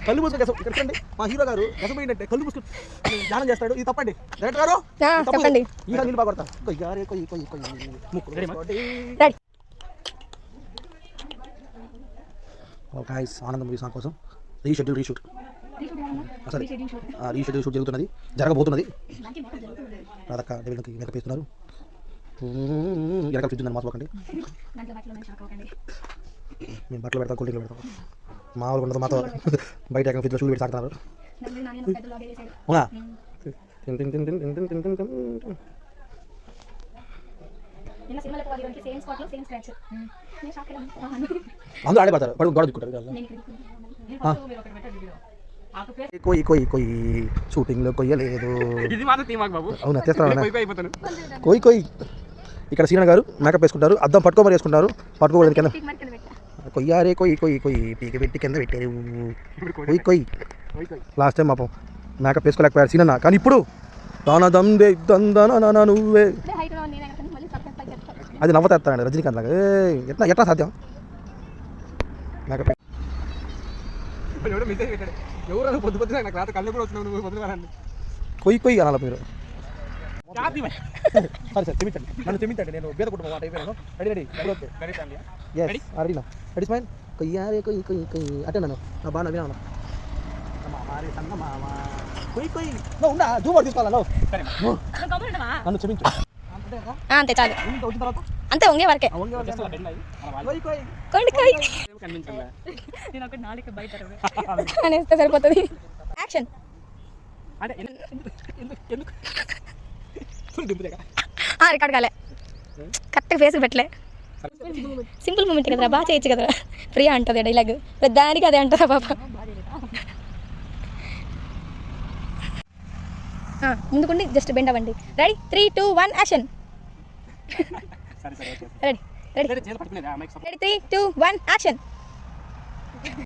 కళ్ళు మూసుకుని ఇక్కడ చూడండి మా హీరో గారు గసం ఏంటంటే కళ్ళు మూసుకుని ధ్యానం చేస్తాడు. ఇది తప్పండి డైరెక్టర్ గారు చెప్పండి. ఈసారి నీళ్ళు బాగా కొడతా. కొయ్యారే కొయ్యి కొయ్యి కొయ్యి ముక్కు గాయ్స్ ఆనందం మూవీ సాంగ్ కోసం రీషెడ్యూల్ రీషూట్ షూట్ జరుగుతున్నది, జరగబోతున్నది. రాధక్క డెవిల్కి మేకప్ వేస్తున్నారు. వెనకాల ఫ్రిడ్జ్ ఉందని మోసపోకండి. మేము బట్టలు పెడతాం, కూల్ డ్రింక్లు పెడతాం. మామూలుగా ఉండదు మాతో. బయట ఫ్రిడ్జ్లో షూలు పెట్టి సాగుతున్నారు. అవునా అందరూ ఆడే పడతారు, పడుకు గొడవ దిక్కుంటారు. కొయ్యి కొయ్యి కొయ్యి షూటింగ్లో కొయ్యలేదు. అవునా తెస్తాను కొయ్యి కొయ్యి. ఇక్కడ సీన గారు మేకప్ వేసుకుంటారు, అద్దం పట్టుకోమని వేసుకుంటారు. పట్టుకోకూడదు కింద. కొయ్యారే కొయ్యి కొయ్యి కొయ్యి పీక పెట్టి కింద పెట్టారు. కొయ్యి కొయ్యి. లాస్ట్ టైం పాపం మేకప్ వేసుకోలేకపోయారు సీనన్న, కానీ ఇప్పుడు దానదందే దందన నువ్వే అది నవ్వుతాడు రజనీకాంత్ లాగా. ఎట్లా ఎట్లా సాధ్యం? మేకప్ ఎవరు పొద్దు పొద్దున నాకు రాత్రి కళ్ళు కూడా వచ్చినావు నువ్వు పొద్దున కొయ్యి కొయ్యి అనాలి మీరు. సరే సార్ క్షమించండి, నన్ను క్షమించండి. నేను బేద కుటుంబం మాట అయిపోయాను. Ready ready ready ready smile. కొయ్యారే కొయ్యి కొయ్యి కొయ్యి అంటే నన్ను నా బాగా నవ్వినా కొయ్యి కొయ్యి. నువ్వు ఉండా జూబర్ తీసుకోవాలా? నన్ను క్షమించు. అంతే చాలు, వచ్చిన తర్వాత అంతే వంగే వరకే. అనేస్తే సరిపోతుంది. యాక్షన్. రికార్డ్ కాలే, కరెక్ట్గా ఫేస్ పెట్టలే. సింపుల్ మూమెంట్ కదరా, బాగా చేయొచ్చు కదరా. ప్రియా అంటుంది డైలాగ్, పెద్దానికి అదే అంటుందా పాప. ముందుకుండి జస్ట్ బెండ్ అవ్వండి. Ready 3, 2, 1 action. Ready ready ready 3, 2, 1 action.